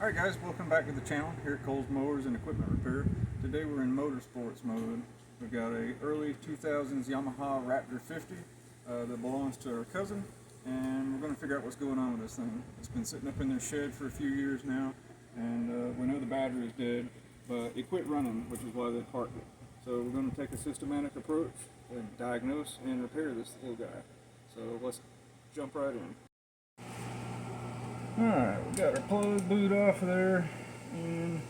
Alright guys, welcome back to the channel here at Cole's Mowers and Equipment Repair. Today we're in motorsports mode. We've got a early 2000s Yamaha Raptor 50 that belongs to our cousin, and we're going to figure out what's going on with this thing. It's been sitting up in their shed for a few years now, and we know the battery is dead, but it quit running, which is why they parked it. So we're going to take a systematic approach and diagnose and repair this little guy. So let's jump right in. Alright, we got our plug boot off of there and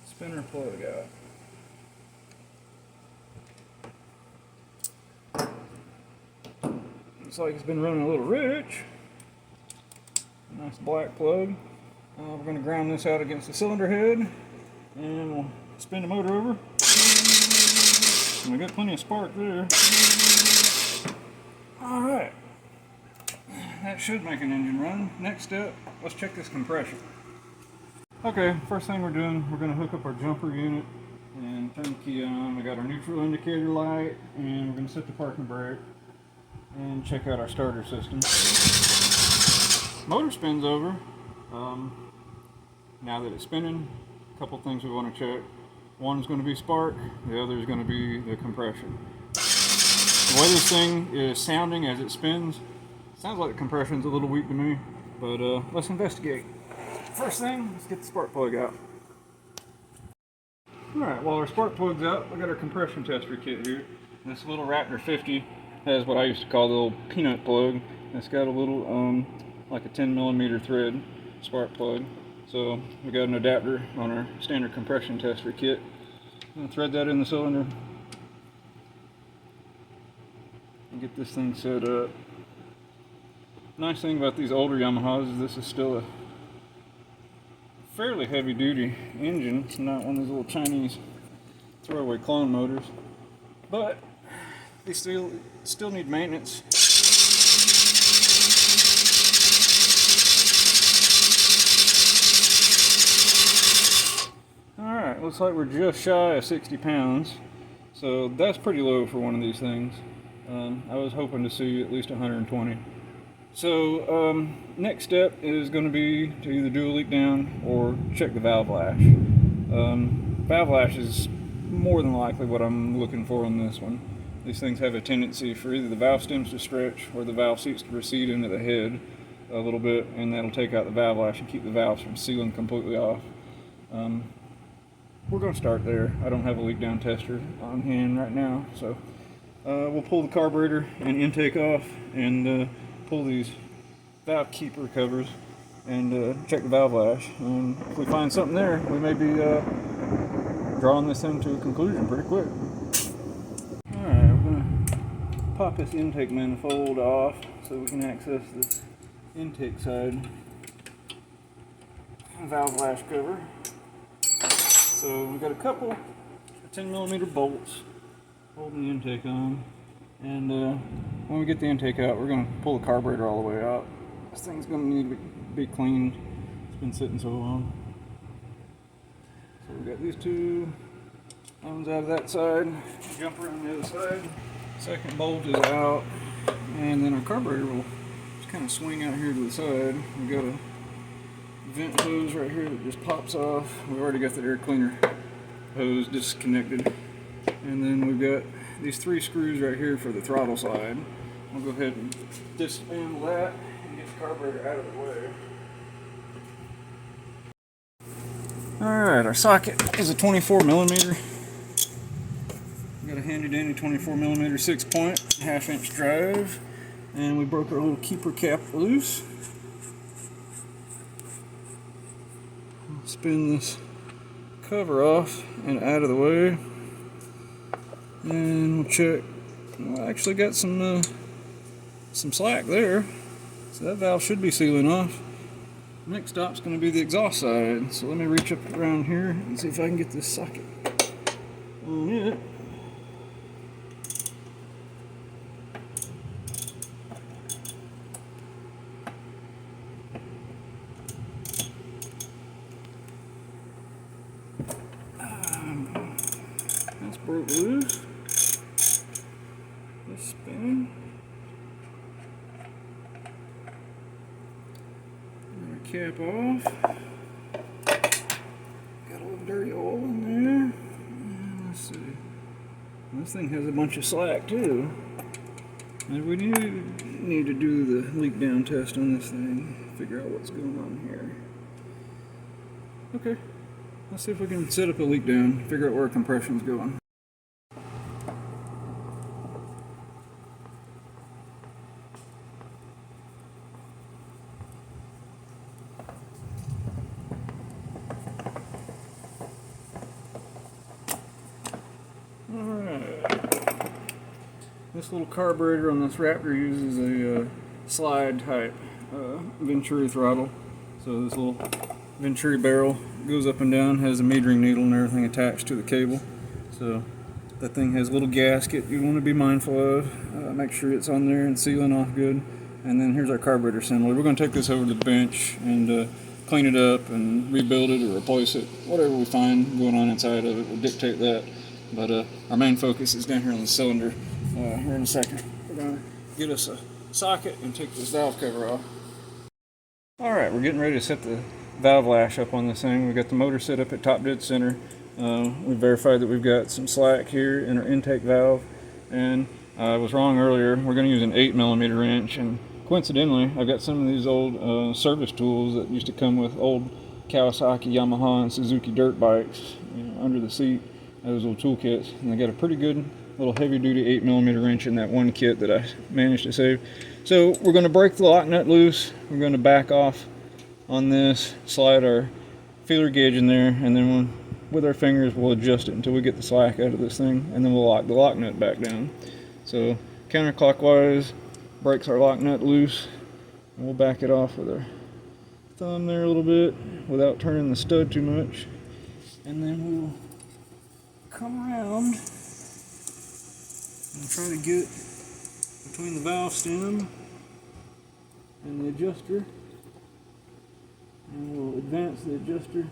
spinner plug out. Looks like it's been running a little rich. Nice black plug. We're going to ground this out against the cylinder head and we'll spin the motor over. And we got plenty of spark there. Alright. That should make an engine run. Next step, let's check this compression. Okay, first thing we're doing, we're going to hook up our jumper unit and turn the key on. We got our neutral indicator light, and we're going to set the parking brake and check out our starter system. Motor spins over. Now that it's spinning, a couple things we want to check. One is going to be spark, the other is going to be the compression. The way this thing is sounding as it spins, sounds like the compression's a little weak to me, but let's investigate. First thing, let's get the spark plug out. Alright, while our spark plug's out, we got our compression tester kit here. This little Raptor 50 has what I used to call the little peanut plug. It's got a little, like a 10mm thread spark plug. So we got an adapter on our standard compression tester kit. I'm gonna thread that in the cylinder and get this thing set up. Nice thing about these older Yamahas is this is still a fairly heavy duty engine. It's not one of those little Chinese throwaway clone motors, but they still need maintenance. Alright, looks like we're just shy of 60 pounds, so that's pretty low for one of these things. I was hoping to see at least 120. So next step is going to be to either do a leak down or check the valve lash. Valve lash is more than likely what I'm looking for on this one. These things have a tendency for either the valve stems to stretch or the valve seats to recede into the head a little bit, and that'll take out the valve lash and keep the valves from sealing completely off. We're going to start there. I don't have a leak down tester on hand right now, so we'll pull the carburetor and intake off and pull these valve keeper covers and check the valve lash, and if we find something there, we may be drawing this thing to a conclusion pretty quick. Alright, we're going to pop this intake manifold off so we can access this intake side valve lash cover. So we've got a couple 10mm bolts holding the intake on. And when we get the intake out, we're going to pull the carburetor all the way out. This thing's going to need to be cleaned. It's been sitting so long. So we've got these two ones out of that side, jumper on the other side. Second bolt is out, and then our carburetor will just kind of swing out here to the side. We've got a vent hose right here that just pops off. We've already got the air cleaner hose disconnected. And then we've got these three screws right here for the throttle side. I'll go ahead and disassemble that and get the carburetor out of the way. Alright, our socket is a 24mm. Got a handy dandy 24mm 6-point, 1/2-inch drive. And we broke our little keeper cap loose. Spin this cover off and out of the way. And we'll check. Well, I actually got some slack there, so that valve should be sealing off. Next stop's going to be the exhaust side, so let me reach up around here and see if I can get this socket on it. That's broke loose. This spinning. Cap off. This thing has a bunch of slack too. And we need to do the leak down test on this thing, figure out what's going on here. Okay, let's see if we can set up a leak down, figure out where compression's going. This little carburetor on this Raptor uses a slide type Venturi throttle. So this little Venturi barrel goes up and down, has a metering needle and everything attached to the cable. So that thing has a little gasket you want to be mindful of. Make sure it's on there and sealing off good. And then here's our carburetor assembly. We're going to take this over to the bench and clean it up and rebuild it or replace it. Whatever we find going on inside of it will dictate that. But our main focus is down here on the cylinder. Here in a second. We're going to get us a socket and take this valve cover off. Alright, we're getting ready to set the valve lash up on this thing. We've got the motor set up at top dead center. We verified that we've got some slack here in our intake valve. And I was wrong earlier. We're going to use an 8mm wrench. And coincidentally, I've got some of these old service tools that used to come with old Kawasaki, Yamaha, and Suzuki dirt bikes, you know, under the seat. Those little toolkits. And they got a pretty good little heavy duty 8mm wrench in that one kit that I managed to save. So we're going to break the lock nut loose. We're going to back off on this, slide our feeler gauge in there, and then with our fingers we'll adjust it until we get the slack out of this thing, and then we'll lock the lock nut back down. So counterclockwise breaks our lock nut loose, and we'll back it off with our thumb there a little bit without turning the stud too much, and then we'll come around and try to get between the valve stem and the adjuster, and we'll advance the adjuster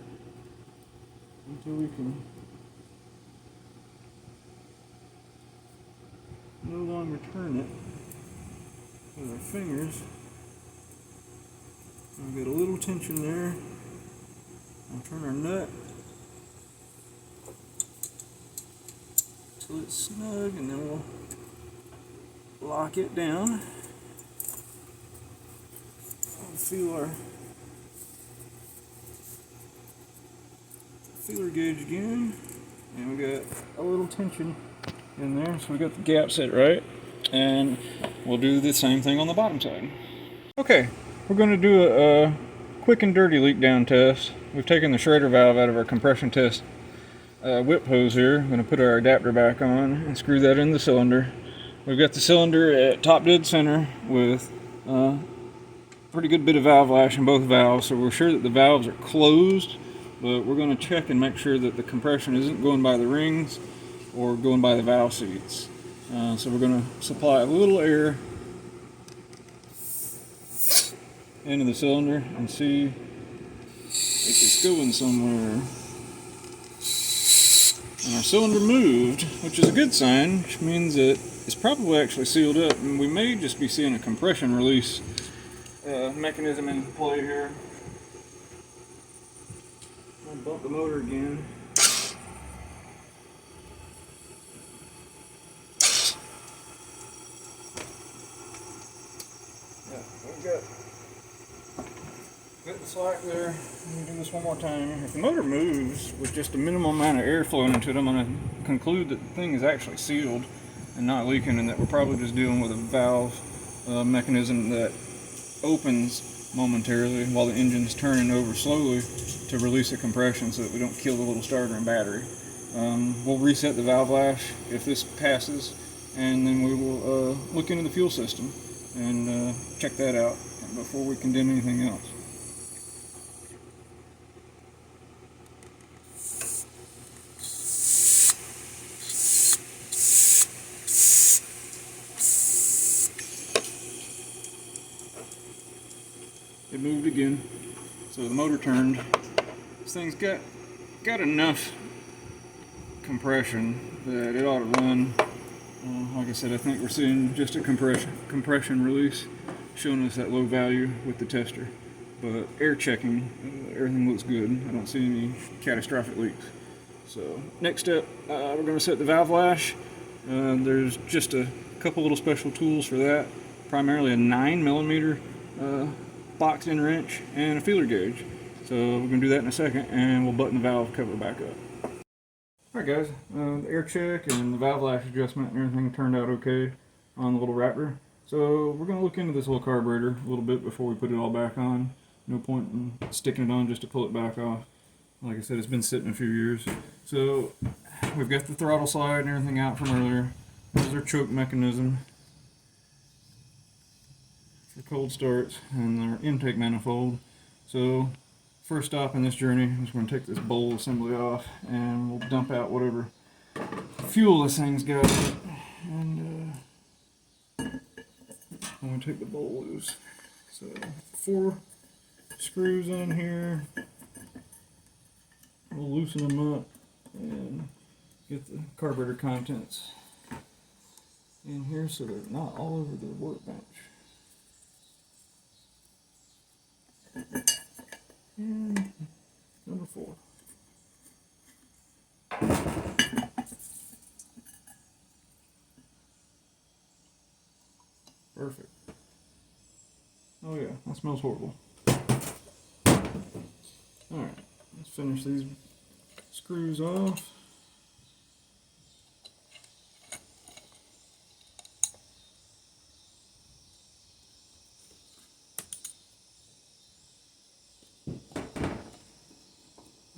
until we can no longer turn it with our fingers. We'll get a little tension there. I'll turn our nut till it's snug, and then we'll lock it down. We'll feel our feeler gauge again, and we got a little tension in there, so we got the gap set right, and we'll do the same thing on the bottom side. Okay, we're going to do a quick and dirty leak down test. We've taken the shredder valve out of our compression test whip hose here. I'm going to put our adapter back on and screw that in the cylinder. We've got the cylinder at top dead center with a pretty good bit of valve lash in both valves, so we're sure that the valves are closed, but we're going to check and make sure that the compression isn't going by the rings or going by the valve seats. So we're going to supply a little air into the cylinder and see if it's going somewhere. And our cylinder moved, which is a good sign, which means that it's probably actually sealed up, and we may just be seeing a compression release mechanism in play here. I'll bump the motor again. Yeah, we've got the slack there. Let me do this one more time. If the motor moves with just a minimal amount of air flowing into it, I'm going to conclude that the thing is actually sealed and not leaking, and that we're probably just dealing with a valve mechanism that opens momentarily while the engine's turning over slowly to release the compression so that we don't kill the little starter and battery. We'll reset the valve lash if this passes, and then we will look into the fuel system and check that out before we condemn anything else. It moved again, so the motor turned. This thing's got enough compression that it ought to run. Like I said, I think we're seeing just a compression release showing us that low value with the tester. But air checking, everything looks good. I don't see any catastrophic leaks. So next step, we're going to set the valve lash There's just a couple little special tools for that, primarily a 9mm boxed-in wrench and a feeler gauge. So we're going to do that in a second, and we'll button the valve cover back up. Alright guys, the air check and the valve lash adjustment and everything turned out okay on the little Raptor. So we're going to look into this little carburetor a little bit before we put it all back on. No point in sticking it on just to pull it back off. Like I said, it's been sitting a few years. So we've got the throttle slide and everything out from earlier. This is our choke mechanism for cold starts and our intake manifold. So first stop in this journey, I'm just going to take this bowl assembly off and we'll dump out whatever fuel this thing's got. And I'm going to take the bowl loose. So 4 screws on here. We'll loosen them up and get the carburetor contents in here so they're not all over the workbench. And number 4. Perfect. Oh yeah, that smells horrible. Alright, let's finish these screws off.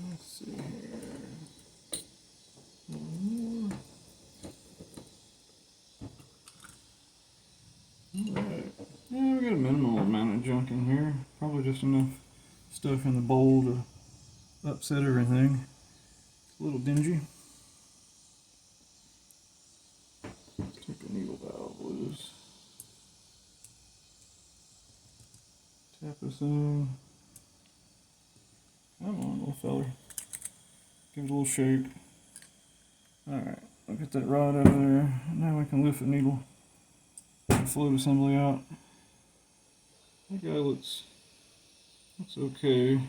Let's see here. One more. Alright. Yeah, we got a minimal amount of junk in here. Probably just enough stuff in the bowl to upset everything. It's a little dingy. Let's take the needle valve loose. Tap this in. Come on, little feller. Give it a little shake. Alright, I'll get that rod out of there. Now we can lift the needle and float assembly out. That guy looks okay.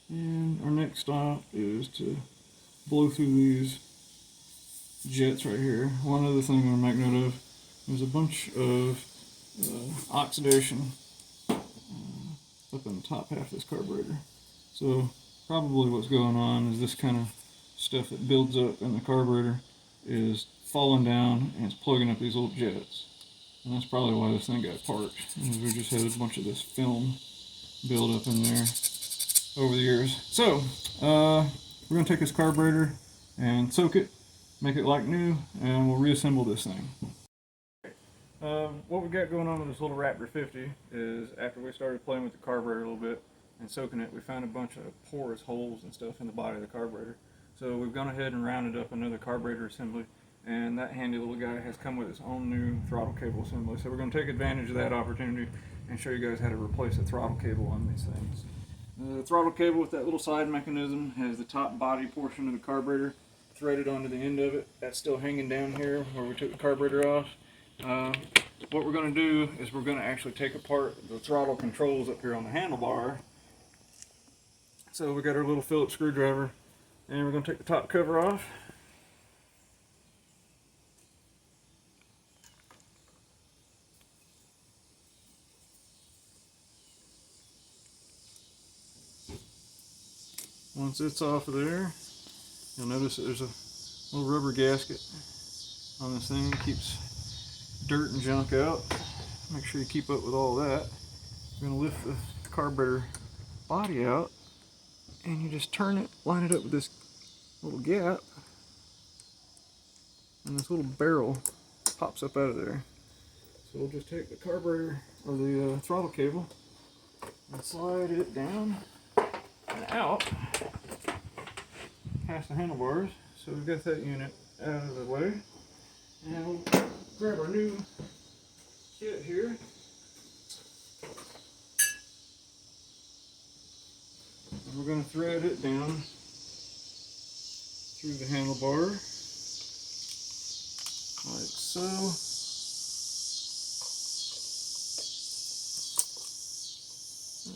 And our next stop is to blow through these jets right here. One other thing I'm going to make note of, there's a bunch of oxidation up in the top half of this carburetor. So probably what's going on is this kind of stuff that builds up in the carburetor is falling down and it's plugging up these little jets. And that's probably why this thing got parked. And we just had a bunch of this film build up in there over the years. So we're going to take this carburetor and soak it, make it like new, and we'll reassemble this thing. What we got going on with this little Raptor 50 is after we started playing with the carburetor a little bit and soaking it, we found a bunch of porous holes and stuff in the body of the carburetor. So we've gone ahead and rounded up another carburetor assembly, and that handy little guy has come with its own new throttle cable assembly. So we're going to take advantage of that opportunity and show you guys how to replace the throttle cable on these things. The throttle cable with that little side mechanism has the top body portion of the carburetor threaded onto the end of it. That's still hanging down here where we took the carburetor off. What we're going to do is we're going to actually take apart the throttle controls up here on the handlebar. So we got our little Phillips screwdriver, and we're going to take the top cover off. Once it's off of there, you'll notice that there's a little rubber gasket on this thing. It keeps dirt and junk out. Make sure you keep up with all that. We're going to lift the carburetor body out, and you just turn it, line it up with this little gap, and this little barrel pops up out of there. So we'll just take the carburetor, or the throttle cable, and slide it down and out past the handlebars. So we've got that unit out of the way, and we'll grab our new kit here. And we're going to thread it down through the handlebar like so.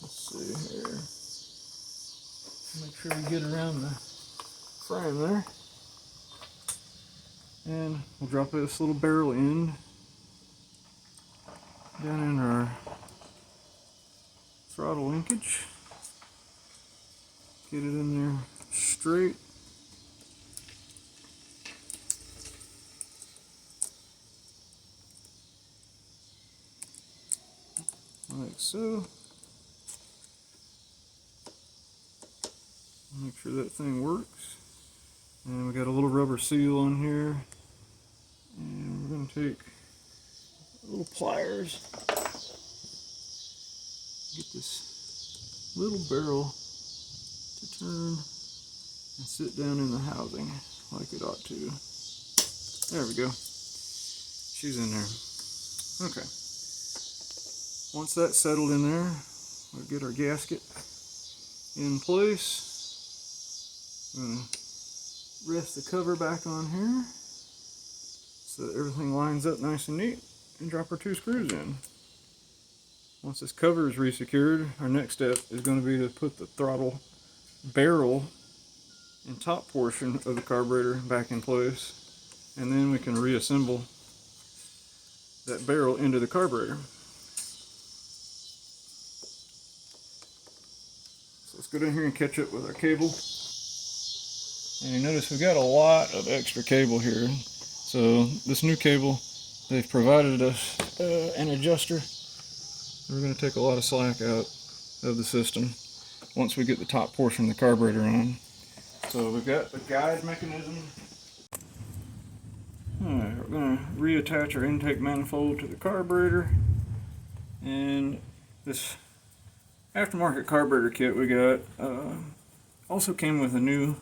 Let's see here. Make sure we get around the frame there. And we'll drop this little barrel end down in our throttle linkage. Get it in there straight. Like so. Make sure that thing works. And we got a little rubber seal on here. And we're going to take little pliers. Get this little barrel to turn and sit down in the housing like it ought to. There we go. She's in there. Okay. Once that's settled in there, we'll get our gasket in place. I'm going to rest the cover back on here so that everything lines up nice and neat, and drop our 2 screws in. Once this cover is resecured, our next step is going to be to put the throttle barrel and top portion of the carburetor back in place, and then we can reassemble that barrel into the carburetor. So let's go down here and catch up with our cable. And you notice we've got a lot of extra cable here. So this new cable, they've provided us an adjuster. We're going to take a lot of slack out of the system once we get the top portion of the carburetor on. So we've got the guide mechanism. Alright, we're going to reattach our intake manifold to the carburetor. And this aftermarket carburetor kit we got also came with a new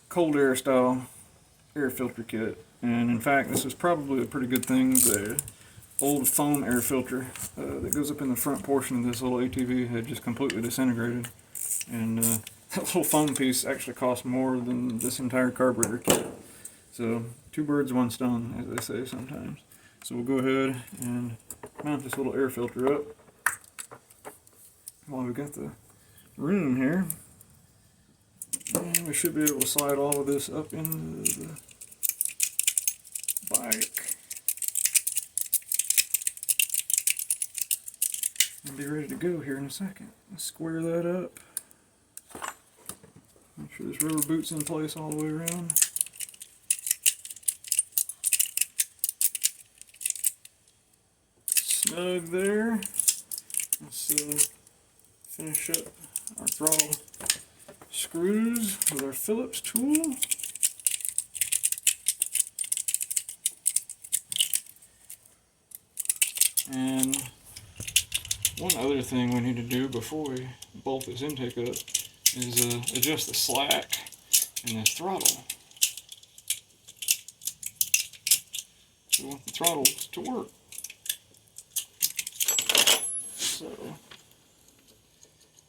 cold air style air filter kit, and in fact this is probably a pretty good thing. The old foam air filter that goes up in the front portion of this little ATV had just completely disintegrated, and that little foam piece actually cost more than this entire carburetor kit. So 2 birds 1 stone, as they say sometimes. So we'll go ahead and mount this little air filter up while we've got the room here. And we should be able to slide all of this up into the bike and be ready to go here in a second. Let's square that up. Make sure this rubber boot's in place all the way around. Snug there. Let's finish up our throttle screws with our Phillips tool. And one other thing we need to do before we bolt this intake up is adjust the slack in this throttle. We want the throttle to work. So,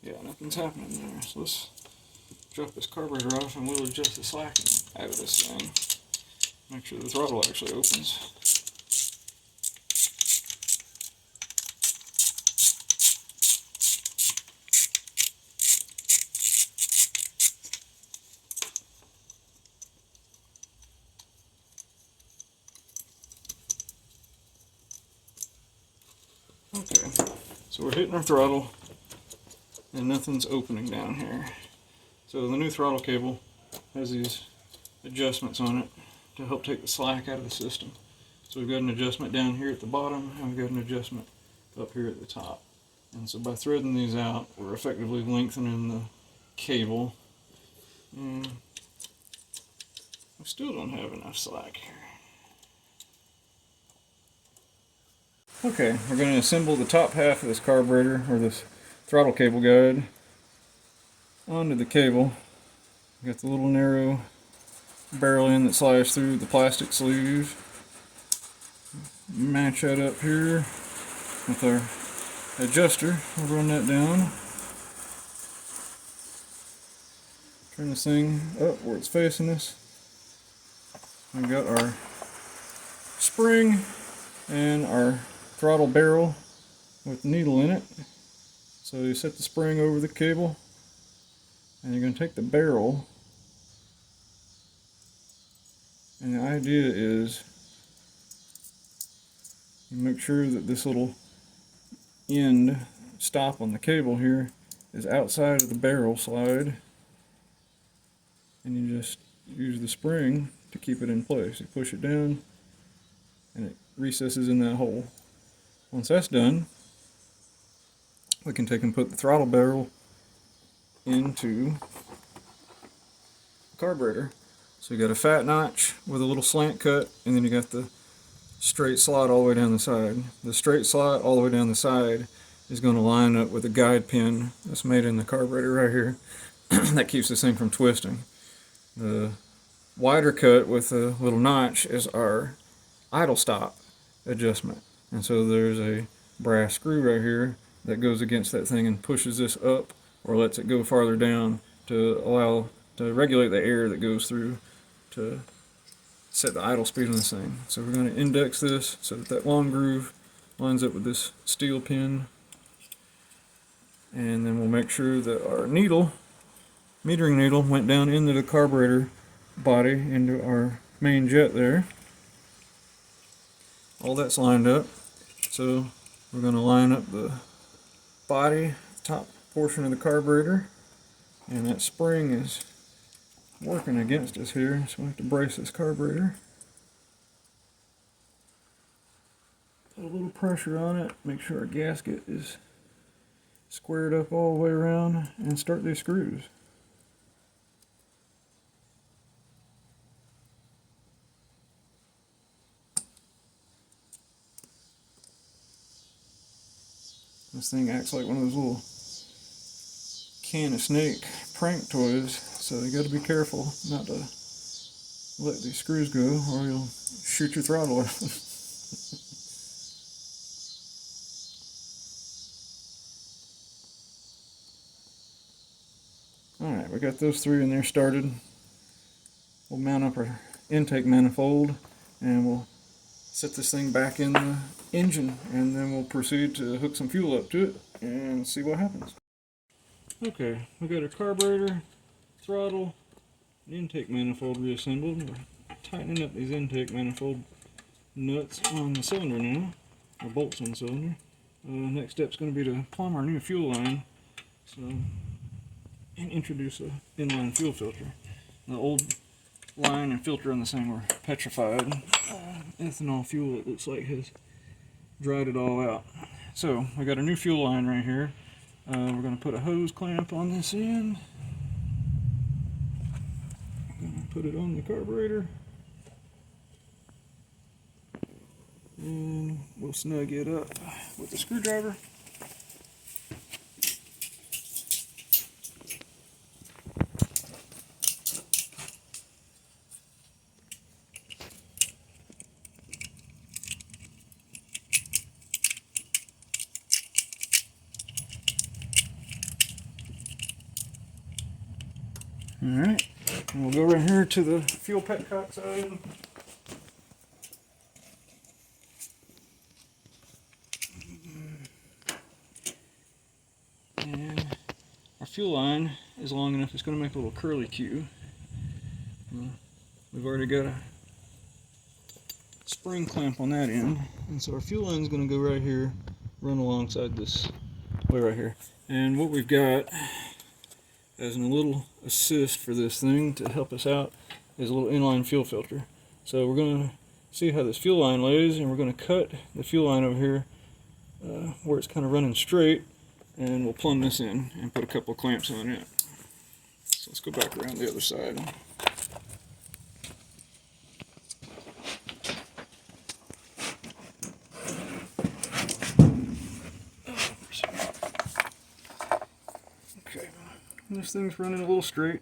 yeah, nothing's happening there. So let's drop this carburetor off and we'll adjust the slack out of this thing. Make sure the throttle actually opens. Okay, so we're hitting our throttle and nothing's opening down here. So the new throttle cable has these adjustments on it to help take the slack out of the system. So we've got an adjustment down here at the bottom and we've got an adjustment up here at the top. And so by threading these out, we're effectively lengthening the cable. And we still don't have enough slack here. Okay, we're going to assemble the top half of this carburetor, or this throttle cable guide, onto the cable. Got the little narrow barrel end that slides through the plastic sleeve. Match that up here with our adjuster. We'll run that down. Turn this thing up where it's facing us. We've got our spring and our throttle barrel with the needle in it. So you set the spring over the cable and you're going to take the barrel And the idea is you make sure that this little end stop on the cable here is outside of the barrel slide, and you just use the spring to keep it in place. You push it down and it recesses in that hole. Once that's done, we can take and put the throttle barrel into the carburetor. So you got a fat notch with a little slant cut, and then you got the straight slot all the way down the side. The straight slot all the way down the side is going to line up with a guide pin that's made in the carburetor right here. That keeps this thing from twisting. The wider cut with a little notch is our idle stop adjustment. And so there's a brass screw right here that goes against that thing and pushes this up or lets it go farther down to regulate the air that goes through to set the idle speed on this thing. So we're going to index this so that that long groove lines up with this steel pin, and then we'll make sure that our metering needle went down into the carburetor body, into our main jet there. All that's lined up. So we're going to line up the body, top portion of the carburetor, and that spring is working against us here, so we have to brace this carburetor. Put a little pressure on it, make sure our gasket is squared up all the way around, and start these screws. This thing acts like one of those little can of snake prank toys, so you got to be careful not to let these screws go or you'll shoot your throttle off. Alright, we got those three in there started. We'll mount up our intake manifold and we'll set this thing back in the engine, and then we'll proceed to hook some fuel up to it and see what happens. Okay, we got our carburetor, throttle, and intake manifold reassembled. We're tightening up these intake manifold nuts on the cylinder now, or bolts on the cylinder. Next step's going to be to plumb our new fuel line, and introduce an inline fuel filter. The old line and filter on this thing were petrified. Ethanol fuel, it looks like, has dried it all out. So we got a new fuel line right here. We're going to put a hose clamp on this end. I'm going to put it on the carburetor, and we'll snug it up with the screwdriver. Alright, and we'll go right here to the fuel petcock side. And our fuel line is long enough, it's going to make a little curly Q. We've already got a spring clamp on that end, and so our fuel line is going to go right here, run alongside this way right here. And what we've got as a little assist for this thing to help us out is a little inline fuel filter. So we're going to see how this fuel line lays, and we're going to cut the fuel line over here where it's kind of running straight, and we'll plumb this in and put a couple of clamps on it. So let's go back around the other side. Okay, this thing's running a little straight.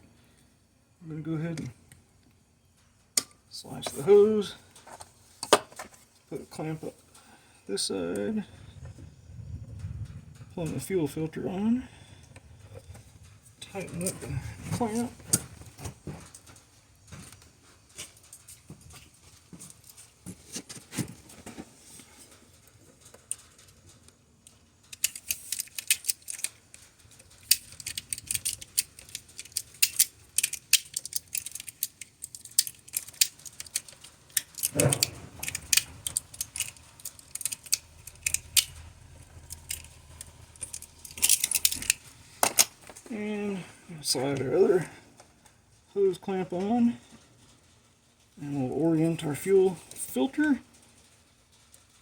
I'm going to go ahead and slice the hose, put a clamp up this side, plumb the fuel filter on, tighten up the clamp, And slide our other hose clamp on, and we'll orient our fuel filter,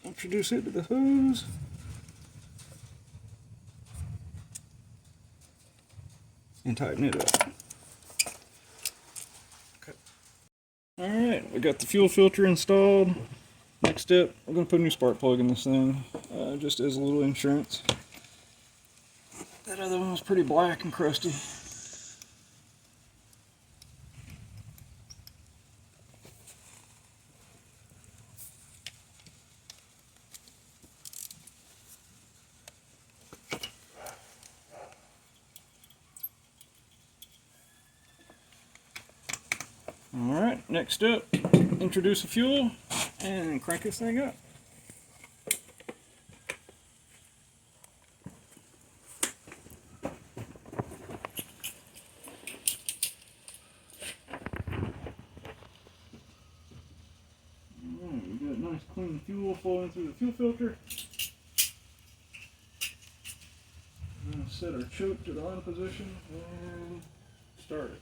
introduce it to the hose, and tighten it up. Okay. Alright, we got the fuel filter installed. Next step, we're going to put a new spark plug in this thing, just as a little insurance. That other one was pretty black and crusty. Alright, next up, introduce the fuel and crank this thing up. Alright, we got nice clean fuel flowing through the fuel filter. We're going to set our choke to the on position and start it.